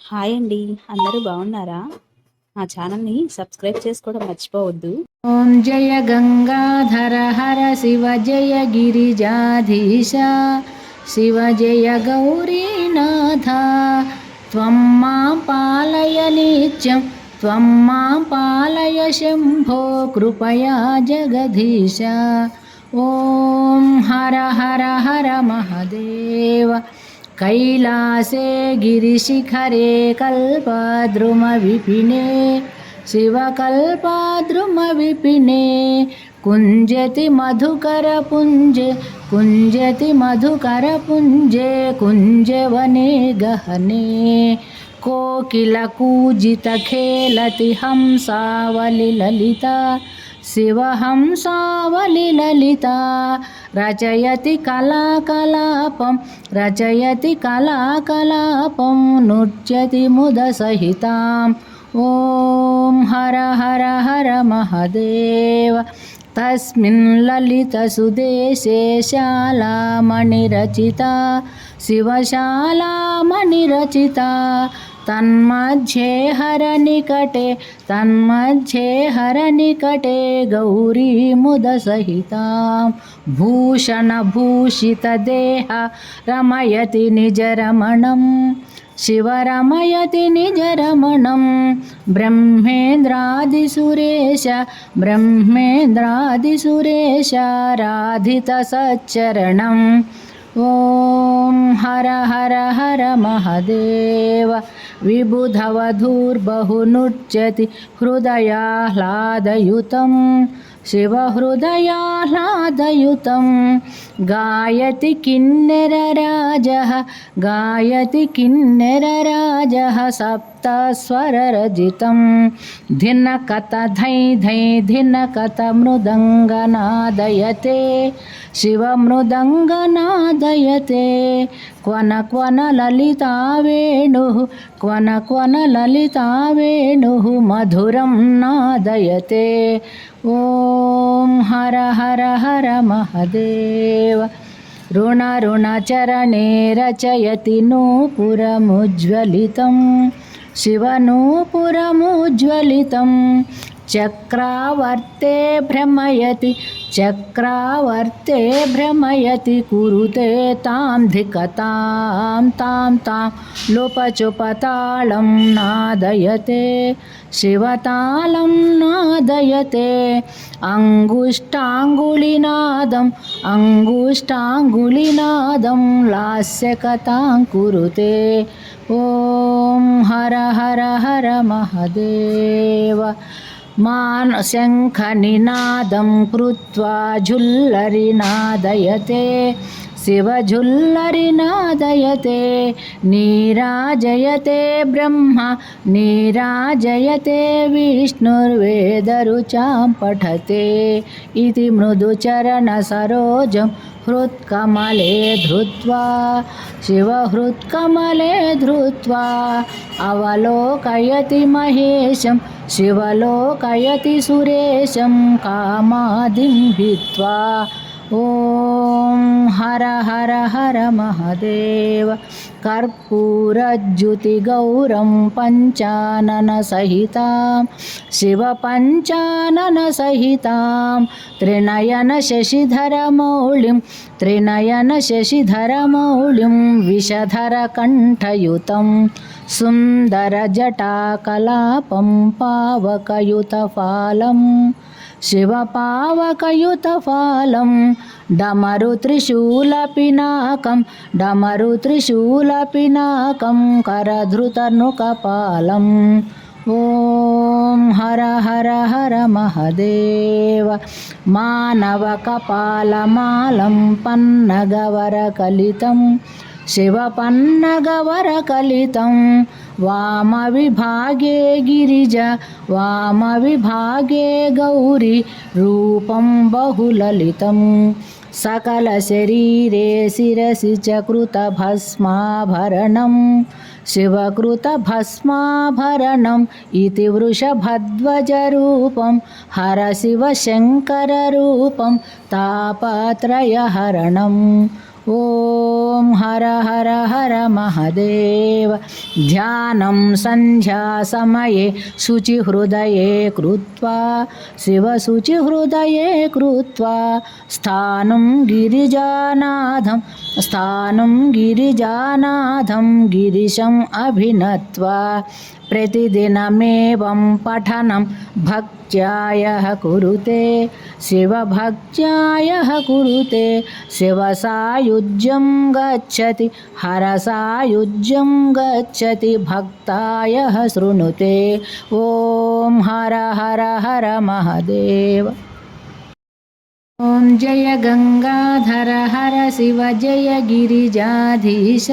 Hi అండి. అందరూ బాగున్నారా? మా ఛానల్‌ని సబ్స్క్రైబ్ చేసుకోవడం మర్చిపోవద్దు. ఓం జయ గంగాధర హర శివ జయ గిరిజాధీశ శివ జయ గౌరీనాథ త్వం మాం పాలయ నిత్యం త్వం మాం పాలయ శంభో కృపయా జగదీశ. ఓం హర హర హర మహదేవ. कैलासे गिरिशिखरे कल्पद्रुमविपिने शिवकल्पद्रुमविपिने कुञ्जति मधुकरपुञ्जे कुञ्जति मधुकरपुञ्जे कुञ्जवने गहने कोकिलकूजितखेलति हंसावलिललिता शिवहंसावलिललिता रचयति कलाकलापं रचयति कलाकलापं नृत्यति मुदसहिताम्. ॐ हर हर हर महदेव. तस्मिन् ललितसुदेशे शालामणिरचिता शिवशालामणिरचिता तन्मध्ये हरनिकटे गौरी मुदसहितां भूषणभूषितदेह रमयति निजरमणं शिवरमयति निजरमणं ब्रह्मेन्द्रादिसुरेश राधितसच्चरणम्. ॐ हर हर हर महदेव. विबुधवधूर्बहुनृत्यति हृदयाह्लादयुतं शिवहृदयाह्लादयुतं गायति किन्नरराजः सप्तस्वररजितं धिनकत धै धै धिनकत मृदङ्गनादयते शिवमृदङ्गनादयते क्वन क्वन ललिता वेणुः मधुरं नादयते. ॐ हर हर हर महदेव. ऋणचरणे रचयति नूपुरमुज्ज्वलितं शिवनूपुरमुज्ज्वलितं चक्रावर्ते भ्रमयति कुरुते तां धिकतां तां लोपचुपतालं नादयते शिवतालं नादयते अङ्गुष्ठाङ्गुलिनादं लास्यकथां कुरुते. ॐ हर हर हर महदेव. शङ्खनिनादं कृत्वा झुल्लरिनादयते शिवझुल्लरिनादयते नीराजयते ब्रह्मा नीराजयते विष्णुर्वेदरुचां पठते इति मृदुचरणसरोजं हृत्कमले धृत्वा शिवहृत्कमले धृत्वा अवलोकयति महेशं शिवलोकयति सुरेशं कामादिं भित्वा. ॐ हर हर हर महदेव. कर्पूरज्युतिगौरं पञ्चाननसहितां शिवपञ्चाननसहितां त्रिनयनशशिधरमौलिं विषधरकण्ठयुतं सुन्दरजटाकलापं पावकयुतफालं शिवपावकयुतफालं डमरुत्रिशूलपिनाकं करधृतनुकपालम्. ॐ हर हर हर महदेव. मानवकपालमालं पन्नगवरकलितं शिवपन्नगवरकलितं वामविभागे गिरिजा वामविभागे गौरी रूपं बहुललितं सकलशरीरे शिरसि च कृतभस्माभरणं शिवकृतभस्माभरणम् इति वृषभध्वजरूपं हरशिवशङ्कररूपं तापत्रयहरणम्. ॐ ॐ हर हर हर महादेव ध्यानं सन्ध्यासमये शुचिहृदये कृत्वा शिवशुचिहृदये कृत्वा स्थानं गिरिजानाथं गिरिशम् अभिनत्वा प्रतिदिनमेवं पठनं भक्त्यायः कुरुते शिवभक्त्यायः कुरुते शिवसायुज्यं गच्छति हरसायुज्यं गच्छति भक्तायः शृणुते ॐ हर हर हर महादेव ॐ जय गंगाधर हर शिव जय गिरिजाधीश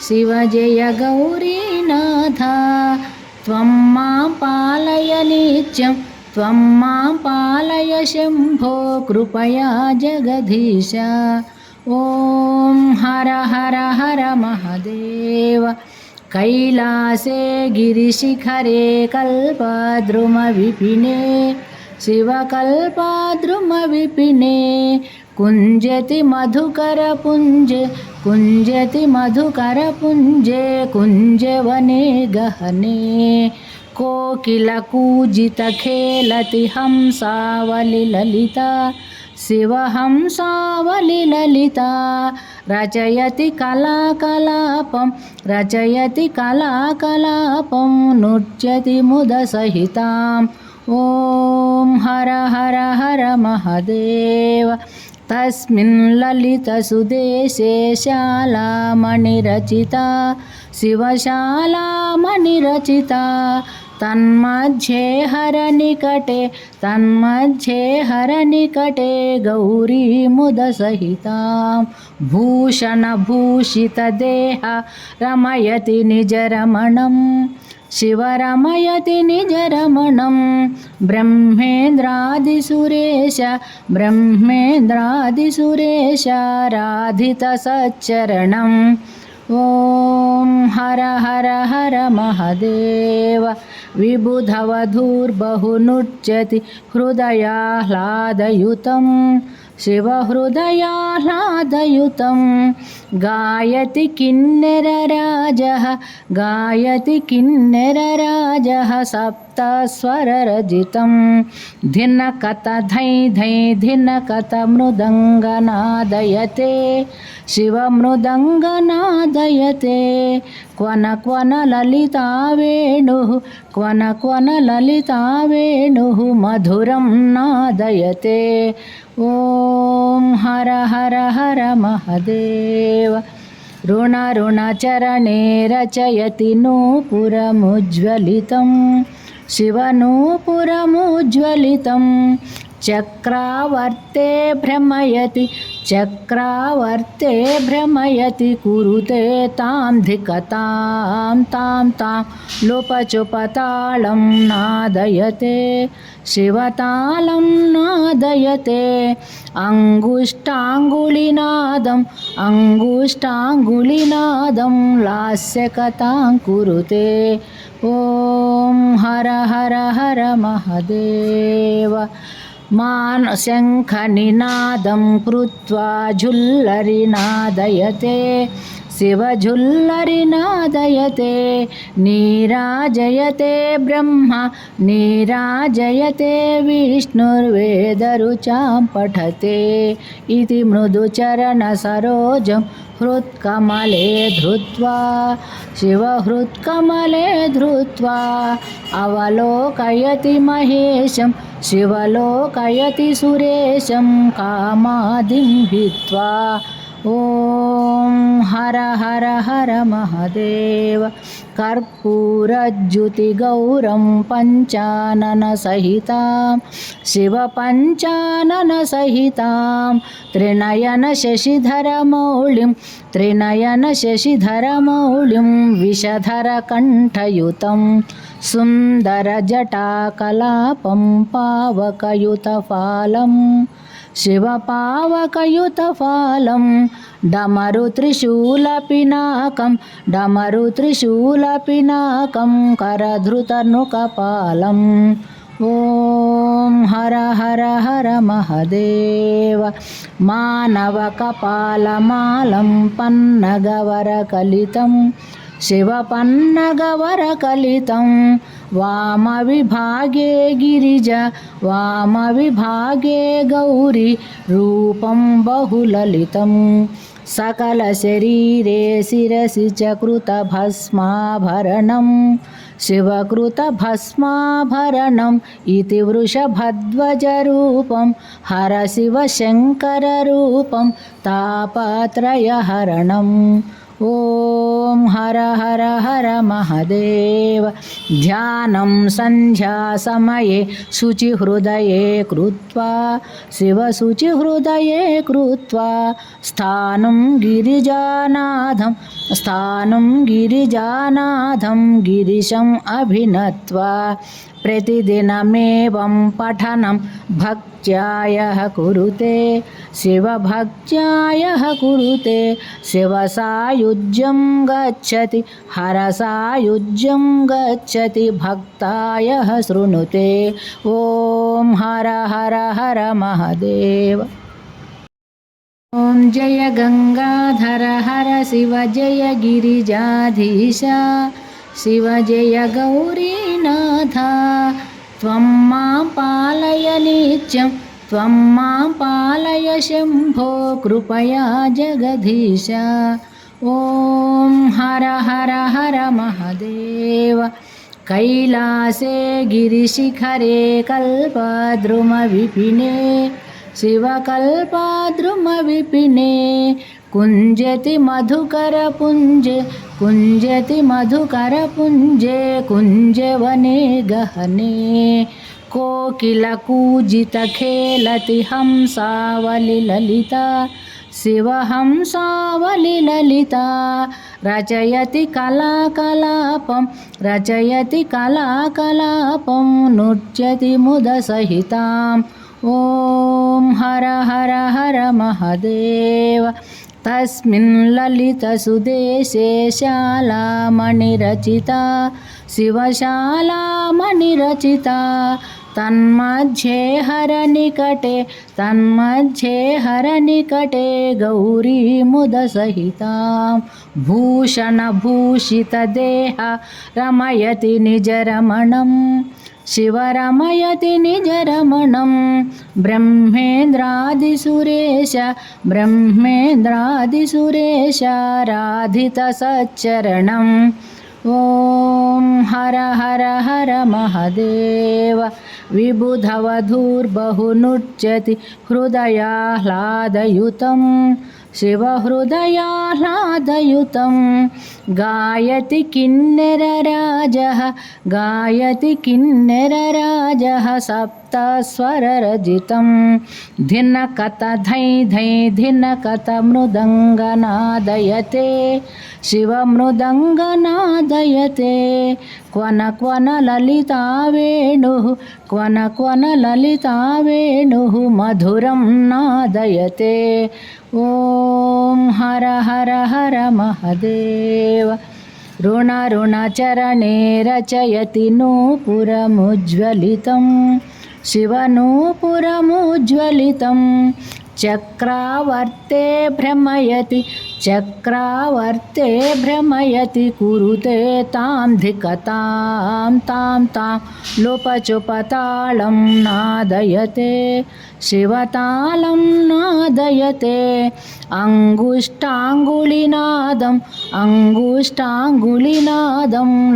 शिव जय गौरीनाथ त्वं मां पालय नित्यं त्वं मां पालय शम्भो कृपया जगदीश ॐ हर हर हर महादेव कैलासे गिरिशिखरे कल्पद्रुमविपिने शिवकल्पद्रुमविपिने कुञ्जति मधुकरपुञ्जे कुञ्जवने गहने कोकिलकूजितखेलति हंसावलिललिता शिवहंसावलिललिता रचयति कलाकलापं नृत्यति मुदसहितां ॐ हर हर हर महादेव तस्मिन् ललितसुदेशे शालामणिरचिता शिवशालामणिरचिता तन्मध्ये हरनिकटे गौरी मुदसहितां भूषणभूषितदेहा रमयति निजरमणं शिवरमयति निजरमणं ब्रह्मेन्द्रादिसुरेश राधितसच्चरणम् ॐ हर हर हर महादेव विबुधवधूर्बहुनृत्यति हृदयाह्लादयुतं शिवहृदयाह्लादयुतं गायति किन्नरराजः सप्तस्वररजितं धिनकत धै धै धिनकत मृदङ्गनादयते शिवमृदङ्गनादयते क्वन क्वन ललिता वेणुः मधुरं नादयते ॐ हर हर हर महादेव ऋणचरणे रचयति नूपुरमुज्ज्वलितं शिवनूपुरमुज्ज्वलितं चक्रावर्ते भ्रमयति कुरुते तां धिकतां तां लोपचुपतालं नादयते शिवतालं नादयते अङ्गुष्ठाङ्गुलिनादं लास्यकथां कुरुते ॐ हर हर हर महादेव शङ्खनिनादं कृत्वा झुल्लरिनादयते शिवझुल्लरिनादयते नीराजयते ब्रह्मा नीराजयते विष्णुर्वेदरुचां पठते इति मृदुचरणसरोजं हृत्कमले धृत्वा शिवहृत्कमले धृत्वा अवलोकयति महेशं शिवलोकयति सुरेशं कामादिं हित्वा ॐ हर हर हर महादेव कर्पूरज्युतिगौरं पञ्चाननसहितां शिवपञ्चाननसहितां त्रिनयनशशिधरमौलिं विषधरकण्ठयुतं सुन्दरजटाकलापं पावकयुतफालं शिवपावकयुतफालं डमरुत्रिशूलपिनाकं करधृतनुकपालं ఓం హర హర హర మహదేవ మానవకపాలమాలం పన్నగవరకలితం శివపన్నగవరకలితం వామవిభాగే గిరిజ వామవిభాగే గౌరీ రూపం బహులలితం సకలశరీరే శిరసి చ కృతభస్మాభరణం శివకృతభస్మాభరణం ఇతి వృషభధ్వజరూపం హర శివశంకరరూపం తాపత్రయహరణం ఓం హర హర హర మహదేవ ధ్యానం సంధ్యాసమయే శుచిహృదయే కృత్వా శివశుచిహృదయే కృత్వా స్థానం గిరిజానాథం గిరిశం అభినత్వా प्रतिदिनमेवं पठनं भक्त्यायः कुरुते शिवभक्त्यायः कुरुते शिवसायुज्यं गच्छति हरसायुज्यं गच्छति भक्तायः शृणुते ॐ हर हर हर महादेव ॐ जय गंगाधर हर शिव जय गिरिजाधीशा शिव जय गौरीनाथ त्वं मां पालय नित्यं त्वं मां पालय शम्भो कृपया जगदीश ॐ हर हर हर महादेव कैलासे गिरिशिखरे कल्पद्रुमविपिने शिवकल्पद्रुमविपिने कुञ्जति मधुकरपुञ्जे कुञ्जवने गहने कोकिलकूजितखेलति हंसावलिललिता शिवहंसावलिललिता रचयति कलाकलापं नृत्यति मुदसहितां ॐ हर हर हर महादेव तस्मिन् ललितसुदेशे शालामणिरचिता शिवशालामणिरचिता तन्मध्ये हरनिकटे गौरी मुदसहितां भूषणभूषितदेह रमयति निजरमणं शिवरमयति निजरमणं ब्रह्मेन्द्रादिसुरेश राधितसच्चरणम् ॐ हर हर हर महादेव विबुधवधूर्बहुनृत्यति हृदयाह्लादयुतं शिवहृदयाह्लादयुतं गायति किन्नरराजः सप्तस्वररजितं धिनकत धै धै धिनकत मृदङ्गनादयते शिवमृदङ्गनादयते क्वन ललिता वेणुः मधुरं नादयते ॐ हर हर हर महादेव ऋणचरणे रचयति नूपुरमुज्ज्वलितं शिवनूपुरमुज्ज्वलितं चक्रावर्ते भ्रमयति कुरुते तां धिकतां तां लोपचुपतालं नादयते शिवतालं नादयते अङ्गुष्ठाङ्गुलिनादं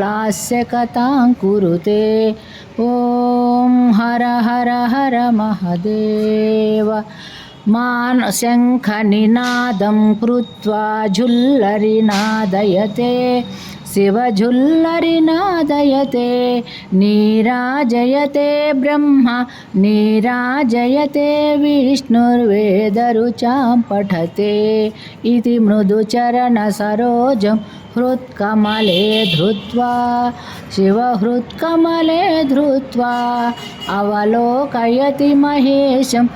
लास्यकथां कुरुते ॐ हर हर हर महादेव शङ्खनिनादं कृत्वा झुल्लरिनादयते शिवझुल्लरिनादयते नीराजयते ब्रह्मा नीराजयते विष्णुर्वेदरुचां पठते इति मृदुचरणसरोजं हृत्कमले धृत्वा शिवहृत्कमले धृत्वा अवलोकयति महेशं